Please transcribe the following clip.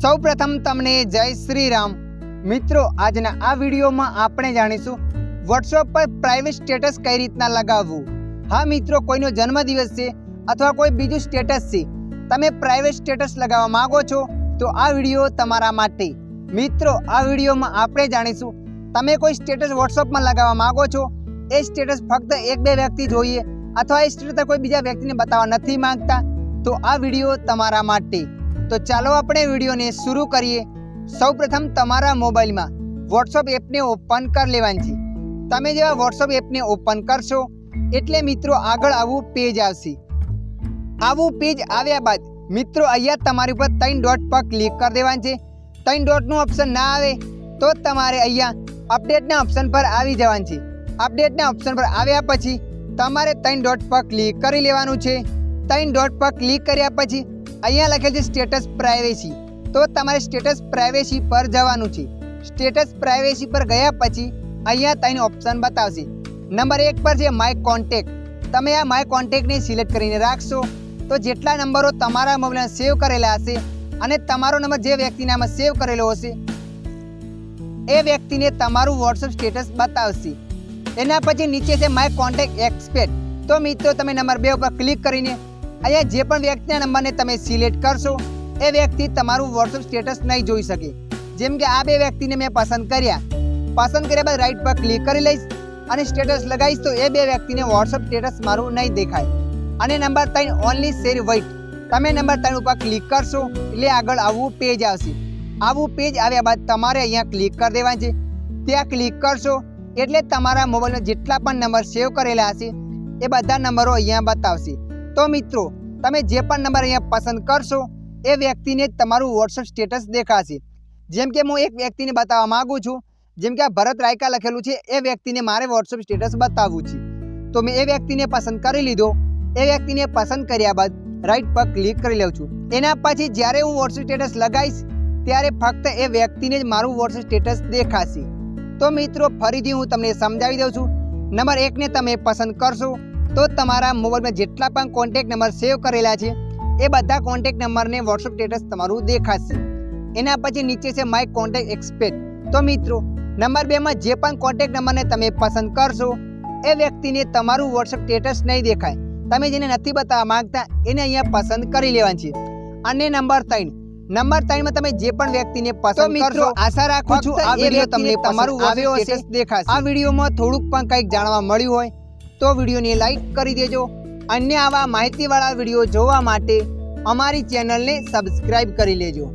સૌપ્રથમ તમને જય શ્રી રામ। મિત્રો, આજના આ વિડીયોમાં આપણે જાણીશું વોટ્સએપ પર પ્રાઇવેટ સ્ટેટસ કઈ રીતના લગાવવું। હા મિત્રો, કોઈનો જન્મદિવસ છે અથવા કોઈ બીજું સ્ટેટસ છે, તમે પ્રાઇવેટ સ્ટેટસ લગાવવા માંગો છો તો આ વિડીયો તમારા માટે। મિત્રો, આ વિડીયોમાં આપણે જાણીશું તમે કોઈ સ્ટેટસ વોટ્સએપમાં લગાવવા માંગો છો, એ સ્ટેટસ ફક્ત એક બે વ્યક્તિ જોઈએ અથવા એ સ્ટેટસ કોઈ બીજા વ્યક્તિને બતાવવા નથી માંગતા તો આ વિડીયો તમારા માટે। તો ચાલો આપણે વિડીયોને શરૂ કરીએ। સૌપ્રથમ તમારા મોબાઈલમાં વોટ્સએપ એપને ઓપન કરી લેવાની છે। તમે જેવા વોટ્સએપ એપને ઓપન કરશો એટલે મિત્રો આગળ આવું પેજ આવશે। આવું પેજ આવ્યા બાદ મિત્રો અહીંયા તમારી ઉપર 3 ડોટ પર ક્લિક કરી દેવાનું છે। 3 ડોટનું ઓપ્શન ના આવે તો તમારે અહીંયા અપડેટના ઓપ્શન પર આવી જવાનું છે। અપડેટના ઓપ્શન પર આવ્યા પછી તમારે 3 ડોટ પર ક્લિક કરી લેવાનું છે। 3 ડોટ પર ક્લિક કર્યા પછી અહીંયા લખેલ છે સ્ટેટસ પ્રાઇવેસી, તો તમારે સ્ટેટસ પ્રાઇવેસી પર જવાનું છે। સ્ટેટસ પ્રાઇવેસી પર ગયા પછી અહીંયા 3 ઓપ્શન બતાવશે। નંબર 1 પર છે માય કોન્ટેક્ટ, તમે આ માય કોન્ટેક્ટને સિલેક્ટ કરીને રાખશો તો જેટલા નંબરો તમારા મોબાઈલમાં સેવ કરેલા હશે અને તમારો નંબર જે વ્યક્તિનામાં સેવ કરેલો હશે એ વ્યક્તિને તમારું વોટ્સએપ સ્ટેટસ બતાવશે। એના પછી નીચે છે માય કોન્ટેક્ટ એક્સપેક્ટ, તો મિત્રો તમે નંબર 2 ઉપર ક્લિક કરીને અહીંયા જે પણ વ્યક્તિના નંબરને તમે સિલેક્ટ કરશો એ વ્યક્તિ તમારું વોટ્સએપ સ્ટેટસ નહીં જોઈ શકે। જેમ કે આ બે વ્યક્તિને મેં પસંદ કર્યા બાદ રાઈટ પર ક્લિક કરી લઈશ અને સ્ટેટસ લગાવીશ તો એ બે વ્યક્તિને વોટ્સએપ સ્ટેટસ મારું નહીં દેખાય। અને નંબર 3 ઓનલી શેર વેઇટ, તમે નંબર 3 ઉપર ક્લિક કરશો એટલે આગળ આવું પેજ આવશે। આવું પેજ આવ્યા બાદ તમારે અહીંયા ક્લિક કરી દેવાનું છે। ત્યાં ક્લિક કરશો એટલે તમારા મોબાઈલમાં જેટલા પણ નંબર સેવ કરેલા હશે એ બધા નંબરો અહીંયા બતાવશે। તો મિત્રો, તમે જે પણ નંબર અહીંયા પસંદ કરશો એ વ્યક્તિને તમારું વોટ્સએપ સ્ટેટસ દેખાશે। જેમ કે હું એક વ્યક્તિને બતાવવા માગું છું, જેમ કે આ ભરત રાયકા લખેલું છે, એ વ્યક્તિને મારે વોટ્સએપ સ્ટેટસ બતાવવું છે તો મેં એ વ્યક્તિને પસંદ કરી લીધો। એ વ્યક્તિને પસંદ કર્યા બાદ રાઈટ પર ક્લિક કરી લઉં છું। એના પછી જ્યારે હું વોટ્સએપ સ્ટેટસ લગાવીશ ત્યારે ફક્ત એ વ્યક્તિને જ મારું વોટ્સએપ સ્ટેટસ દેખાશે। તો મિત્રો, ફરીથી હું તમને સમજાવી દઉં છું। નંબર 1ને તમે પસંદ કરશો તો તમારા મોબાઈલમાં જેટલા પણ કોન્ટેક્ટ નંબર સેવ કરેલા છે એ બધા કોન્ટેક્ટ નંબરને વોટ્સએપ સ્ટેટસ તમારું દેખાશે। એના પછી નીચે છે માય કોન્ટેક્ટ એક્સપેક્ટ, તો મિત્રો નંબર 2માં જે પણ કોન્ટેક્ટ નંબરને તમે પસંદ કરશો એ વ્યક્તિને તમારું વોટ્સએપ સ્ટેટસ નહીં દેખાય। તમે જેને નથી બતાવવા માંગતા એને અહીંયા પસંદ કરી લેવાનું છે। અને નંબર 3માં તમે જે પણ વ્યક્તિને પસંદ કરશો, આશા રાખું છું આ વિડીયો તમને તમારું આવ્યો હશે દેખાશે। આ વિડીયોમાં થોડુંક પણ કંઈક જાણવા મળ્યું હોય તો વિડીયોને લાઈક કરી દેજો। અન્ય આવા માહિતીવાળા વિડીયો જોવા માટે અમારી ચેનલને સબસ્ક્રાઈબ કરી લેજો।